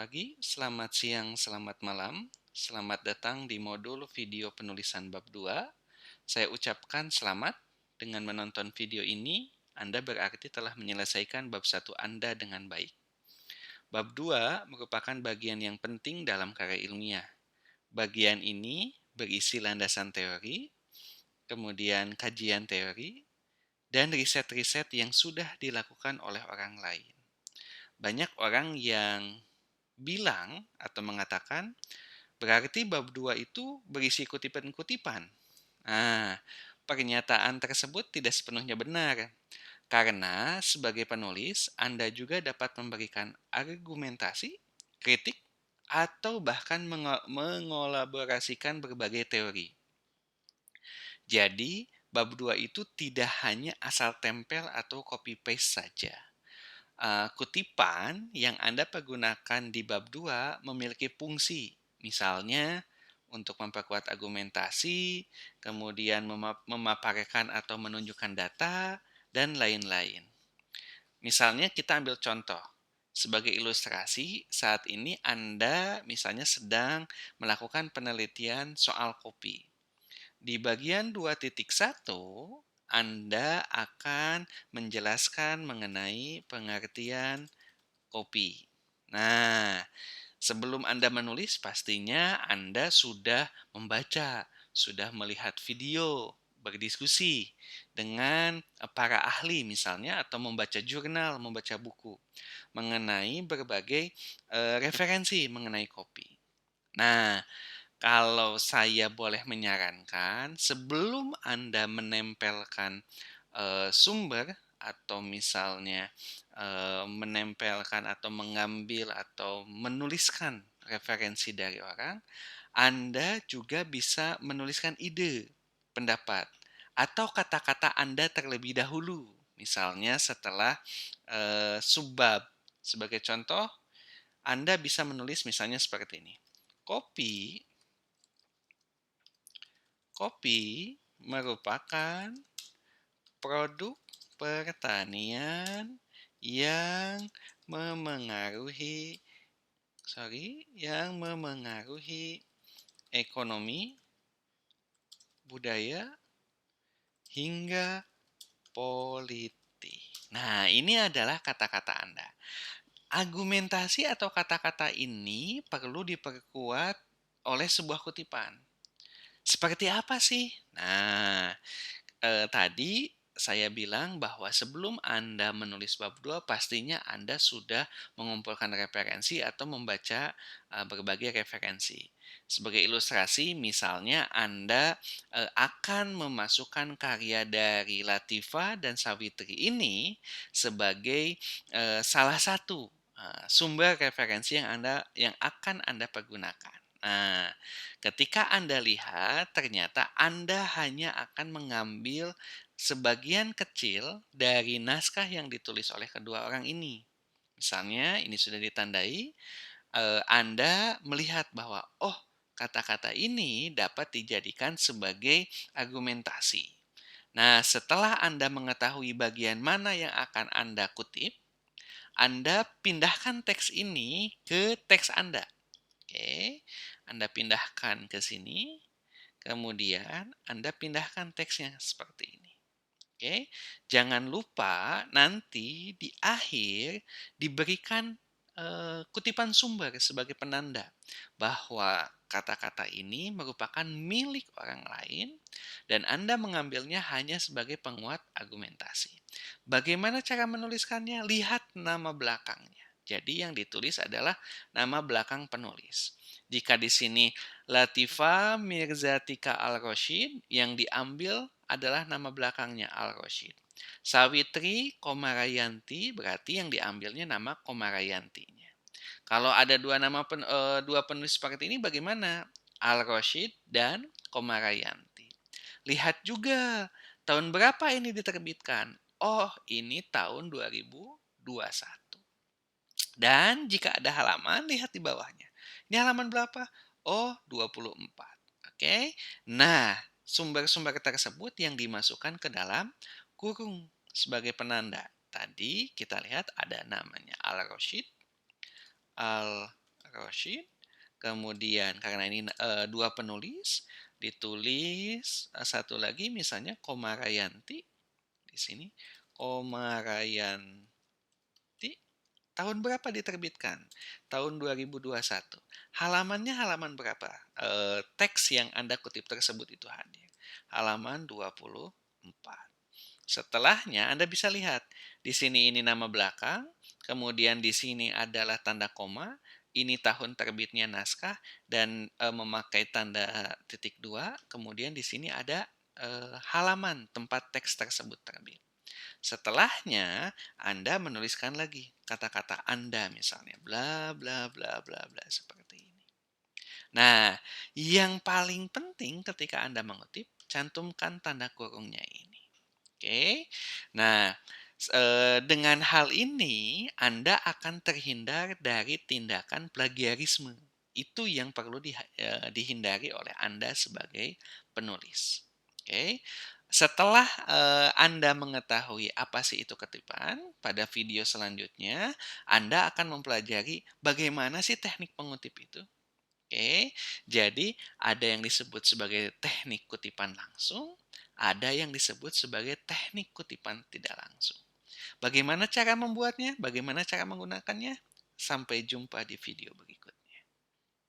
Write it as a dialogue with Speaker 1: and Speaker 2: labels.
Speaker 1: Pagi, selamat siang, selamat malam. Selamat datang di modul video penulisan bab 2. Saya ucapkan selamat dengan menonton video ini. Anda berarti telah menyelesaikan bab 1 Anda dengan baik. Bab 2 merupakan bagian yang penting dalam karya ilmiah. Bagian ini berisi landasan teori, kemudian kajian teori, dan riset-riset yang sudah dilakukan oleh orang lain. Banyak orang yang bilang atau mengatakan berarti bab 2 itu berisi kutipan-kutipan. Nah, pernyataan tersebut tidak sepenuhnya benar. Karena sebagai penulis, Anda juga dapat memberikan argumentasi, kritik, atau bahkan mengolaborasikan berbagai teori. Jadi, bab 2 itu tidak hanya asal tempel atau copy paste saja. Kutipan yang Anda pergunakan di bab 2 memiliki fungsi, misalnya untuk memperkuat argumentasi, kemudian memaparkan atau menunjukkan data, dan lain-lain. Misalnya kita ambil contoh, sebagai ilustrasi, saat ini Anda misalnya sedang melakukan penelitian soal kopi. Di bagian 2.1, Anda akan menjelaskan mengenai pengertian kopi. Nah, sebelum Anda menulis, pastinya Anda sudah membaca, sudah melihat video, berdiskusi dengan para ahli misalnya, atau membaca jurnal, membaca buku mengenai berbagai referensi mengenai kopi. Nah, kalau saya boleh menyarankan, sebelum Anda menempelkan sumber atau misalnya menempelkan atau mengambil atau menuliskan referensi dari orang, Anda juga bisa menuliskan ide, pendapat, atau kata-kata Anda terlebih dahulu. Misalnya setelah subbab. Sebagai contoh, Anda bisa menulis misalnya seperti ini. Kopi Kopi merupakan produk pertanian yang memengaruhi ekonomi, budaya, hingga politik. Nah, ini adalah kata-kata Anda. Argumentasi atau kata-kata ini perlu diperkuat oleh sebuah kutipan. Seperti apa sih? Nah, tadi saya bilang bahwa sebelum Anda menulis bab 2, pastinya Anda sudah mengumpulkan referensi atau membaca berbagai referensi. Sebagai ilustrasi, misalnya Anda akan memasukkan karya dari Latifah dan Savitri ini sebagai salah satu sumber referensi yang akan Anda pergunakan. Nah, ketika Anda lihat, ternyata Anda hanya akan mengambil sebagian kecil dari naskah yang ditulis oleh kedua orang ini. Misalnya, ini sudah ditandai, Anda melihat bahwa, oh, kata-kata ini dapat dijadikan sebagai argumentasi. Nah, setelah Anda mengetahui bagian mana yang akan Anda kutip, Anda pindahkan teks ini ke teks Anda. Oke, Anda pindahkan ke sini, kemudian Anda pindahkan teksnya seperti ini. Oke, jangan lupa nanti di akhir diberikan kutipan sumber sebagai penanda bahwa kata-kata ini merupakan milik orang lain dan Anda mengambilnya hanya sebagai penguat argumentasi. Bagaimana cara menuliskannya? Lihat nama belakangnya. Jadi yang ditulis adalah nama belakang penulis. Jika di sini Latifah Mirzatika Al-Rosyid, yang diambil adalah nama belakangnya Al-Rosyid. Sawitri Komarayanti, berarti yang diambilnya nama Komarayantinya. Kalau ada dua penulis seperti ini, bagaimana? Al-Rosyid dan Komarayanti. Lihat juga tahun berapa ini diterbitkan. Oh, ini tahun 2021. Dan jika ada halaman, lihat di bawahnya. Ini halaman berapa? Oh, 24. Oke. Nah, sumber-sumber tersebut yang dimasukkan ke dalam kurung sebagai penanda. Tadi kita lihat ada namanya Al-Rosyid, Rashid. Kemudian karena ini dua penulis, ditulis satu lagi misalnya Komarayanti di sini. Komarayanti tahun berapa diterbitkan? Tahun 2021. Halamannya halaman berapa? Teks yang Anda kutip tersebut itu hadir. Halaman 24. Setelahnya Anda bisa lihat di sini ini nama belakang, kemudian di sini adalah tanda koma, ini tahun terbitnya naskah dan memakai tanda titik dua, kemudian di sini ada halaman tempat teks tersebut terbit. Setelahnya Anda menuliskan lagi kata-kata Anda misalnya bla bla bla bla bla seperti ini. Nah, yang paling penting ketika Anda mengutip, cantumkan tanda kurungnya ini. Oke. Nah, dengan hal ini Anda akan terhindar dari tindakan plagiarisme. Itu yang perlu dihindari oleh Anda sebagai penulis. Oke. Setelah Anda mengetahui apa sih itu kutipan, pada video selanjutnya Anda akan mempelajari bagaimana sih teknik pengutip itu. Oke, jadi ada yang disebut sebagai teknik kutipan langsung, ada yang disebut sebagai teknik kutipan tidak langsung. Bagaimana cara membuatnya? Bagaimana cara menggunakannya? Sampai jumpa di video berikutnya.